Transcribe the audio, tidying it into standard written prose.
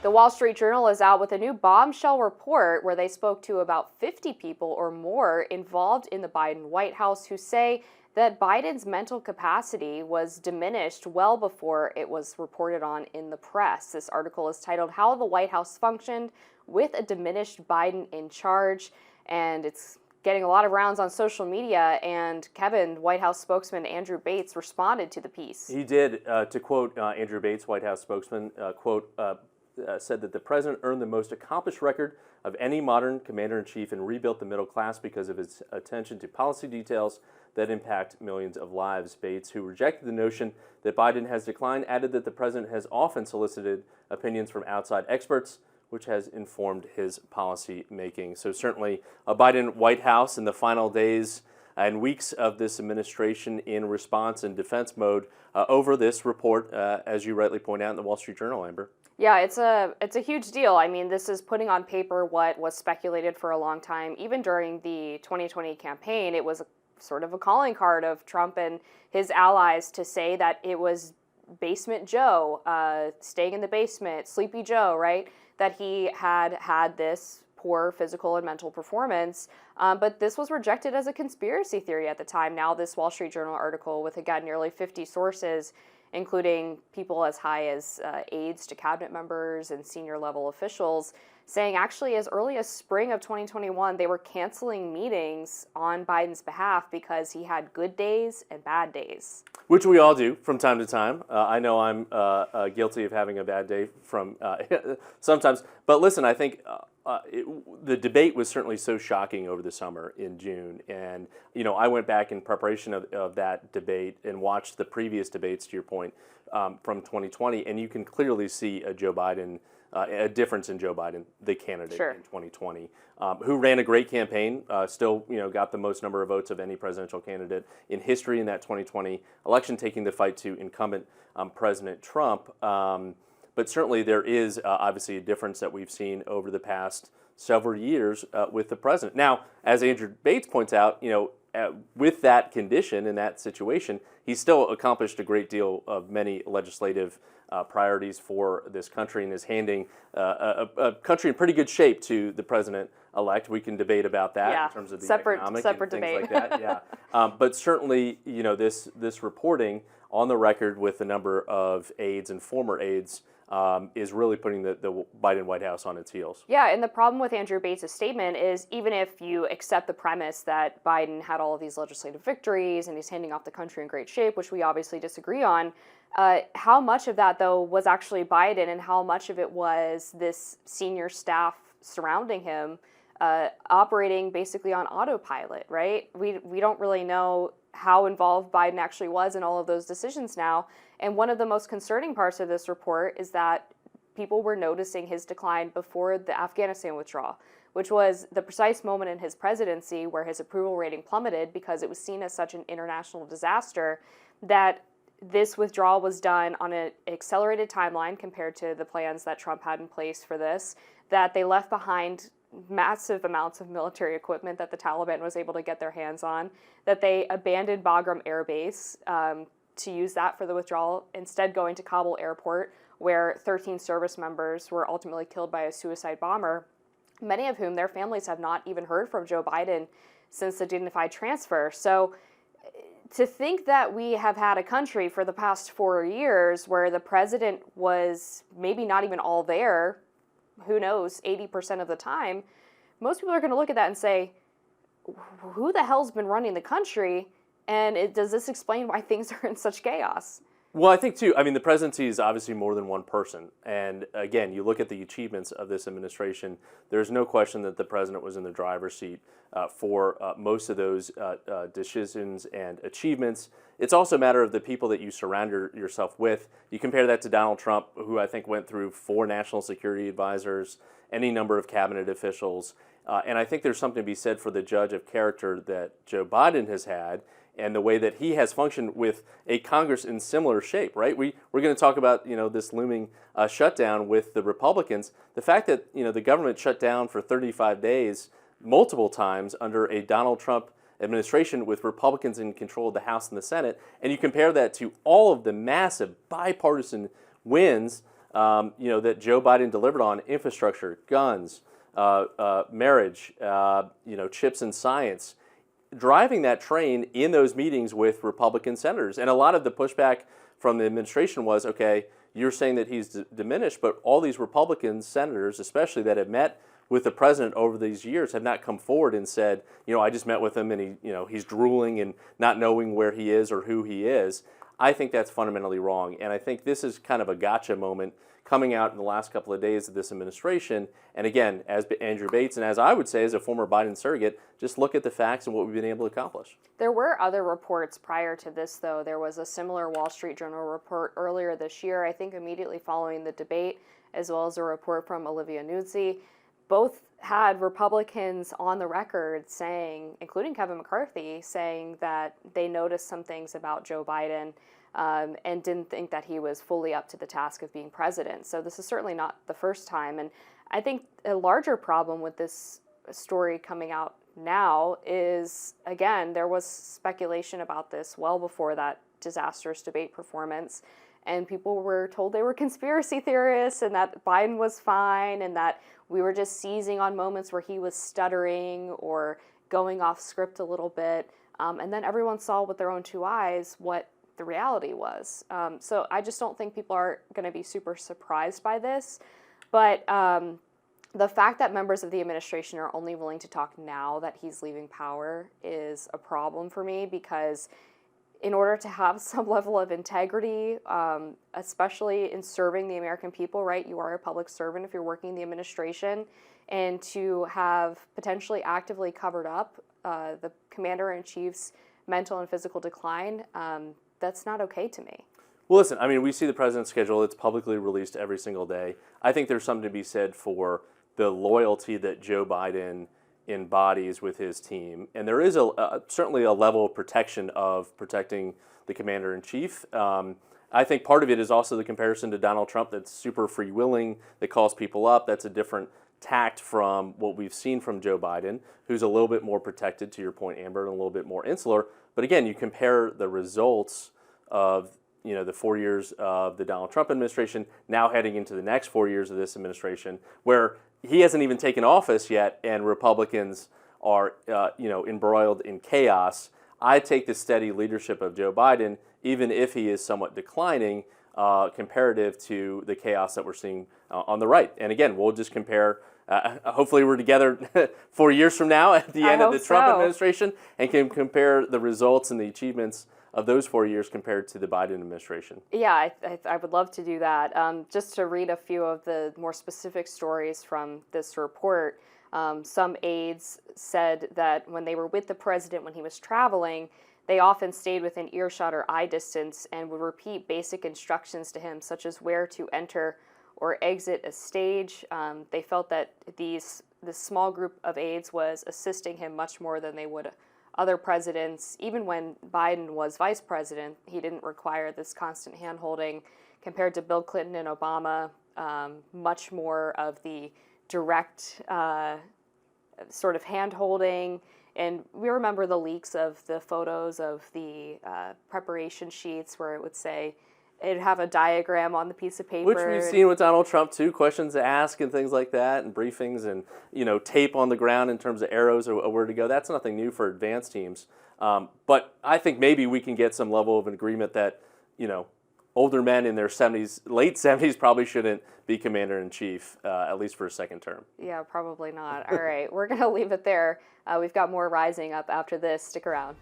The Wall Street Journal is out with a new bombshell report where they spoke to about 50 people or more involved in the Biden White House who say that Biden's mental capacity was diminished well before it was reported on in the press. This article is titled "How the White House Functioned with a Diminished Biden in Charge," and it's getting a lot of rounds on social media. And Kevin, White House spokesman Andrew Bates responded to the piece. He did. To quote Andrew Bates, White House spokesman, said that the president earned the most accomplished record of any modern commander-in-chief and rebuilt the middle class because of his attention to policy details that impact millions of lives. Bates, who rejected the notion that Biden has declined, added that the president has often solicited opinions from outside experts, which has informed his policy making. So certainly a Biden White House in the final days and weeks of this administration in response and defense mode over this report, as you rightly point out in the Wall Street Journal, Amber. Yeah, it's a huge deal. I mean, this is putting on paper what was speculated for a long time. Even during the 2020 campaign, it was sort of a calling card of Trump and his allies to say that it was Basement Joe, staying in the basement, Sleepy Joe, right? That he had this poor physical and mental performance. But this was rejected as a conspiracy theory at the time. Now this Wall Street Journal article with, again, nearly 50 sources, including people as high as aides to cabinet members and senior level officials, saying actually as early as spring of 2021, they were canceling meetings on Biden's behalf because he had good days and bad days. Which we all do from time to time. I know I'm guilty of having a bad day from sometimes. But listen, I think the debate was certainly so shocking over the summer in June. And, you know, I went back in preparation of that debate and watched the previous debates, to your point, from 2020. And you can clearly see a difference in Joe Biden, the candidate Sure. in 2020, who ran a great campaign, still, you know, got the most number of votes of any presidential candidate in history in that 2020 election, taking the fight to incumbent President Trump. But certainly there is obviously a difference that we've seen over the past several years with the president. Now, as Andrew Bates points out, you know, with that condition and that situation, he's still accomplished a great deal of many legislative priorities for this country and is handing a country in pretty good shape to the president-elect. We can debate about that in terms of the economic and things like that. Yeah, but certainly, you know, this reporting on the record with a number of aides and former aides is really putting the Biden White House on its heels. Yeah, and the problem with Andrew Bates' statement is even if you accept the premise that Biden had all of these legislative victories and he's handing off the country in great shape, which we obviously disagree on, how much of that, though, was actually Biden and how much of it was this senior staff surrounding him operating basically on autopilot, right? We don't really know how involved Biden actually was in all of those decisions now. And one of the most concerning parts of this report is that people were noticing his decline before the Afghanistan withdrawal, which was the precise moment in his presidency where his approval rating plummeted because it was seen as such an international disaster that this withdrawal was done on an accelerated timeline compared to the plans that Trump had in place for this, that they left behind massive amounts of military equipment that the Taliban was able to get their hands on, that they abandoned Bagram Air Base to use that for the withdrawal, instead going to Kabul airport, where 13 service members were ultimately killed by a suicide bomber, many of whom their families have not even heard from Joe Biden since the dignified transfer. So to think that we have had a country for the past 4 years where the president was maybe not even all there, who knows, 80% of the time, most people are going to look at that and say, who the hell's been running the country? And does this explain why things are in such chaos? Well, I think, too, I mean, the presidency is obviously more than one person. And again, you look at the achievements of this administration, there's no question that the president was in the driver's seat for most of those decisions and achievements. It's also a matter of the people that you surround yourself with. You compare that to Donald Trump, who I think went through 4 national security advisors, any number of cabinet officials. And I think there's something to be said for the judge of character that Joe Biden has had and the way that he has functioned with a Congress in similar shape, right? We're going to talk about, you know, this looming shutdown with the Republicans. The fact that, you know, the government shut down for 35 days multiple times under a Donald Trump administration with Republicans in control of the House and the Senate, and you compare that to all of the massive bipartisan wins that Joe Biden delivered on: infrastructure, guns, marriage, chips and science. Driving that train in those meetings with Republican senators. And a lot of the pushback from the administration was, okay, you're saying that he's diminished, but all these Republican senators, especially that have met with the president over these years, have not come forward and said, I just met with him and he's drooling and not knowing where he is or who he is. I think that's fundamentally wrong. And I think this is kind of a gotcha moment coming out in the last couple of days of this administration. And again, as Andrew Bates, and as I would say as a former Biden surrogate, just look at the facts and what we've been able to accomplish. There were other reports prior to this, though. There was a similar Wall Street Journal report earlier this year, I think immediately following the debate, as well as a report from Olivia Nuzzi. Both had Republicans on the record saying, including Kevin McCarthy, saying that they noticed some things about Joe Biden and didn't think that he was fully up to the task of being president. So this is certainly not the first time. And I think a larger problem with this story coming out now is, again, there was speculation about this well before that disastrous debate performance. And people were told they were conspiracy theorists and that Biden was fine and that we were just seizing on moments where he was stuttering or going off script a little bit. And then everyone saw with their own two eyes what the reality was. So I just don't think people are going to be super surprised by this. But the fact that members of the administration are only willing to talk now that he's leaving power is a problem for me, because in order to have some level of integrity, especially in serving the American people, right? You are a public servant if you're working in the administration, and to have potentially actively covered up the commander-in-chief's mental and physical decline, that's not okay to me. Well, listen, I mean, we see the president's schedule. It's publicly released every single day. I think there's something to be said for the loyalty that Joe Biden embodies with his team. And there is certainly a level of protecting the commander-in-chief. I think part of it is also the comparison to Donald Trump, that's super free-willing, that calls people up. That's a different tact from what we've seen from Joe Biden, who's a little bit more protected, to your point, Amber, and a little bit more insular. But again, you compare the results of the 4 years of the Donald Trump administration, now heading into the next 4 years of this administration, where he hasn't even taken office yet, and Republicans are embroiled in chaos. I take the steady leadership of Joe Biden, even if he is somewhat declining, comparative to the chaos that we're seeing on the right. And again, we'll just compare. Hopefully we're together 4 years from now at the end of the Trump administration and can compare the results and the achievements of those 4 years compared to the Biden administration. Yeah, I would love to do that. Just to read a few of the more specific stories from this report, some aides said that when they were with the president when he was traveling, they often stayed within earshot or eye distance and would repeat basic instructions to him, such as where to enter or exit a stage. They felt that this small group of aides was assisting him much more than they would other presidents. Even when Biden was vice president, he didn't require this constant hand-holding. Compared to Bill Clinton and Obama, much more of the direct sort of hand-holding. And we remember the leaks of the photos of the preparation sheets where it would say, it'd have a diagram on the piece of paper. Which we've seen with Donald Trump too, questions to ask and things like that, and briefings and tape on the ground in terms of arrows or where to go. That's nothing new for advanced teams. But I think maybe we can get some level of an agreement that older men in their 70s, late 70s, probably shouldn't be commander-in-chief, at least for a second term. Yeah, probably not. All right, we're going to leave it there. We've got more rising up after this. Stick around.